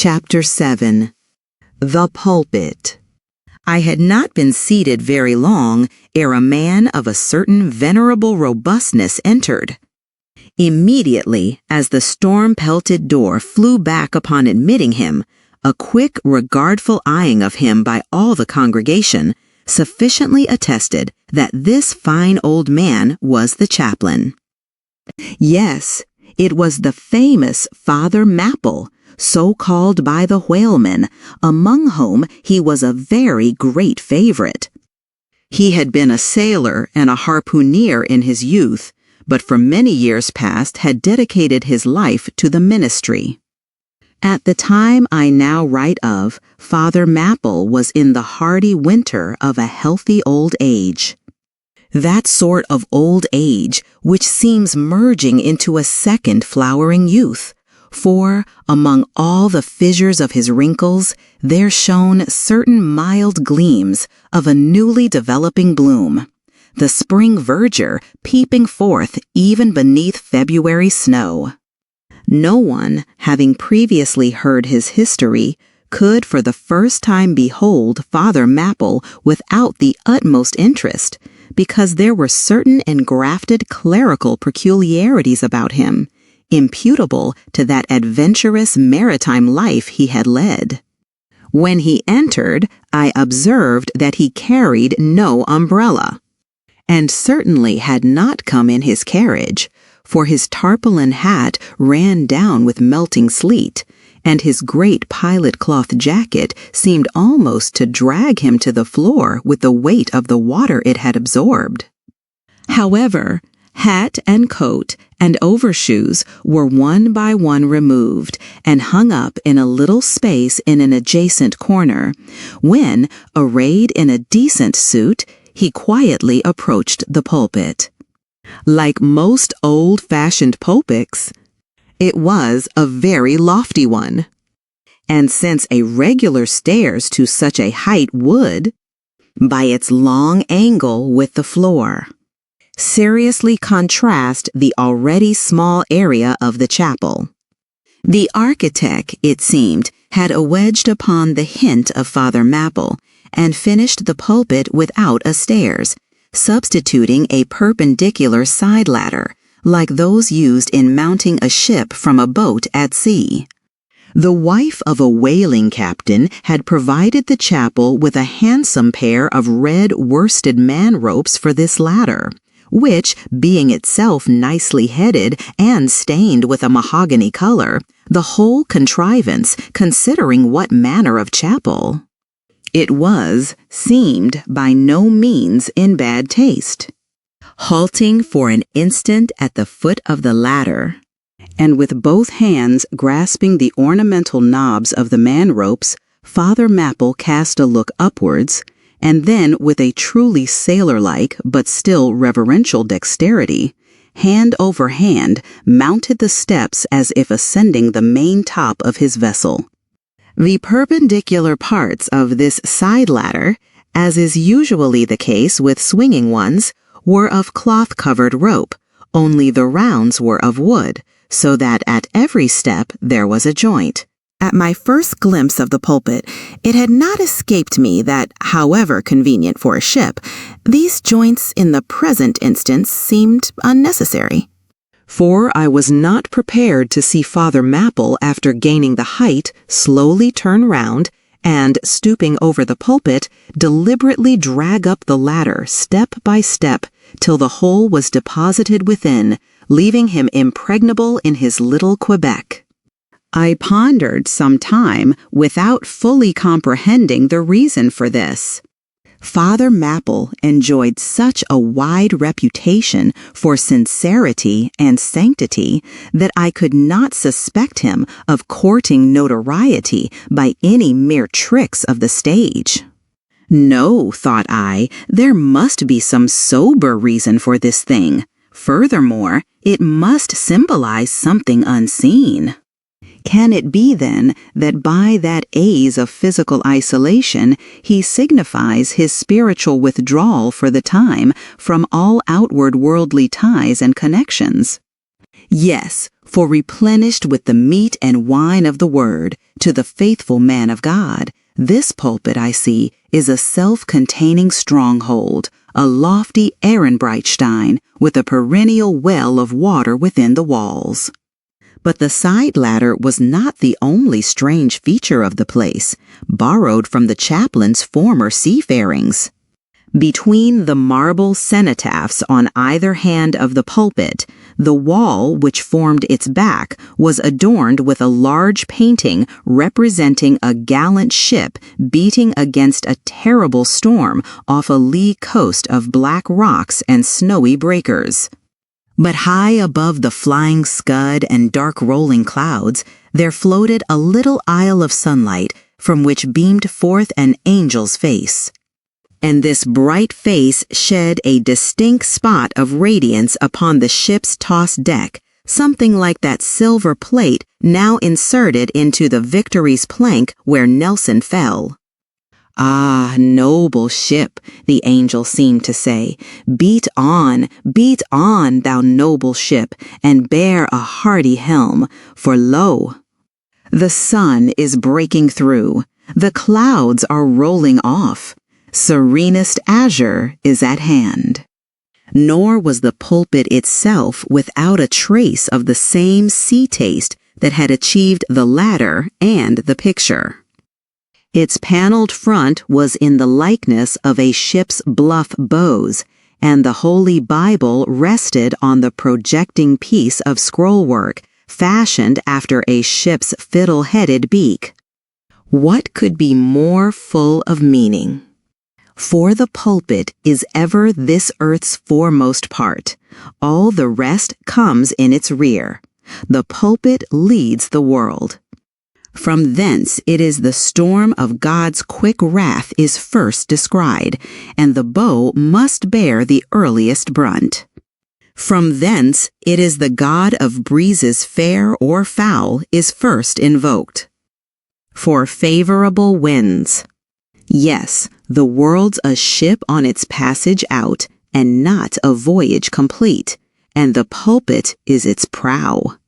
Chapter 7. The Pulpit. I had not been seated very long ere a man of a certain venerable robustness entered. Immediately, as the storm-pelted door flew back upon admitting him, a quick, regardful eyeing of him by all the congregation sufficiently attested that this fine old man was the chaplain. Yes, it was the famous Father Mapple, so called by the whalemen, among whom he was a very great favorite. He had been a sailor and a harpooneer in his youth, but for many years past had dedicated his life to the ministry. At the time I now write of, Father Mapple was in the hardy winter of a healthy old age. That sort of old age which seems merging into a second flowering youth, for, among all the fissures of his wrinkles, there shone certain mild gleams of a newly developing bloom, the spring verdure peeping forth even beneath February snow. No one, having previously heard his history, could for the first time behold Father Mapple without the utmost interest, because there were certain engrafted clerical peculiarities about him, imputable to that adventurous maritime life he had led. When he entered, I observed that he carried no umbrella, and certainly had not come in his carriage, for his tarpaulin hat ran down with melting sleet, and his great pilot cloth jacket seemed almost to drag him to the floor with the weight of the water it had absorbed. However, hat and coat and overshoes were one by one removed and hung up in a little space in an adjacent corner, when, arrayed in a decent suit, he quietly approached the pulpit. Like most old-fashioned pulpits, it was a very lofty one, and since a regular stairs to such a height would, by its long angle with the floor, seriously contrast the already small area of the chapel. The architect, it seemed, had wedged upon the hint of Father Mapple and finished the pulpit without a stairs, substituting a perpendicular side ladder, like those used in mounting a ship from a boat at sea. The wife of a whaling captain had provided the chapel with a handsome pair of red worsted man-ropes for this ladder, which, being itself nicely headed and stained with a mahogany color, the whole contrivance, considering what manner of chapel it was, seemed by no means in bad taste. Halting for an instant at the foot of the ladder, and with both hands grasping the ornamental knobs of the man-ropes, Father Mapple cast a look upwards, and then with a truly sailor-like but still reverential dexterity, hand over hand, mounted the steps as if ascending the main top of his vessel. The perpendicular parts of this side ladder, as is usually the case with swinging ones, were of cloth-covered rope, only the rounds were of wood, so that at every step there was a joint. At my first glimpse of the pulpit, it had not escaped me that, however convenient for a ship, these joints in the present instance seemed unnecessary. For I was not prepared to see Father Mapple, after gaining the height, slowly turn round, and, stooping over the pulpit, deliberately drag up the ladder step by step till the whole was deposited within, leaving him impregnable in his little Quebec. I pondered some time without fully comprehending the reason for this. Father Mapple enjoyed such a wide reputation for sincerity and sanctity that I could not suspect him of courting notoriety by any mere tricks of the stage. No, thought I, there must be some sober reason for this thing. Furthermore, it must symbolize something unseen. Can it be, then, that by that ease of physical isolation he signifies his spiritual withdrawal for the time from all outward worldly ties and connections? Yes, for replenished with the meat and wine of the Word, to the faithful man of God, this pulpit, I see, is a self-containing stronghold, a lofty Ehrenbreitstein with a perennial well of water within the walls. But the side ladder was not the only strange feature of the place, borrowed from the chaplain's former seafarings. Between the marble cenotaphs on either hand of the pulpit, the wall which formed its back was adorned with a large painting representing a gallant ship beating against a terrible storm off a lee coast of black rocks and snowy breakers. But high above the flying scud and dark rolling clouds, there floated a little isle of sunlight from which beamed forth an angel's face. And this bright face shed a distinct spot of radiance upon the ship's tossed deck, something like that silver plate now inserted into the Victory's plank where Nelson fell. "Ah, noble ship," the angel seemed to say, beat on, thou noble ship, and bear a hardy helm, for lo, the sun is breaking through, the clouds are rolling off. Serenest azure is at hand." Nor was the pulpit itself without a trace of the same sea taste that had achieved the ladder and the picture. Its paneled front was in the likeness of a ship's bluff bows, and the Holy Bible rested on the projecting piece of scrollwork fashioned after a ship's fiddle-headed beak. What could be more full of meaning? For the pulpit is ever this earth's foremost part. All the rest comes in its rear. The pulpit leads the world. From thence it is the storm of God's quick wrath is first descried, and the bow must bear the earliest brunt. From thence it is the God of breezes fair or foul is first invoked. For favorable winds. Yes, the world's a ship on its passage out, and not a voyage complete, and the pulpit is its prow.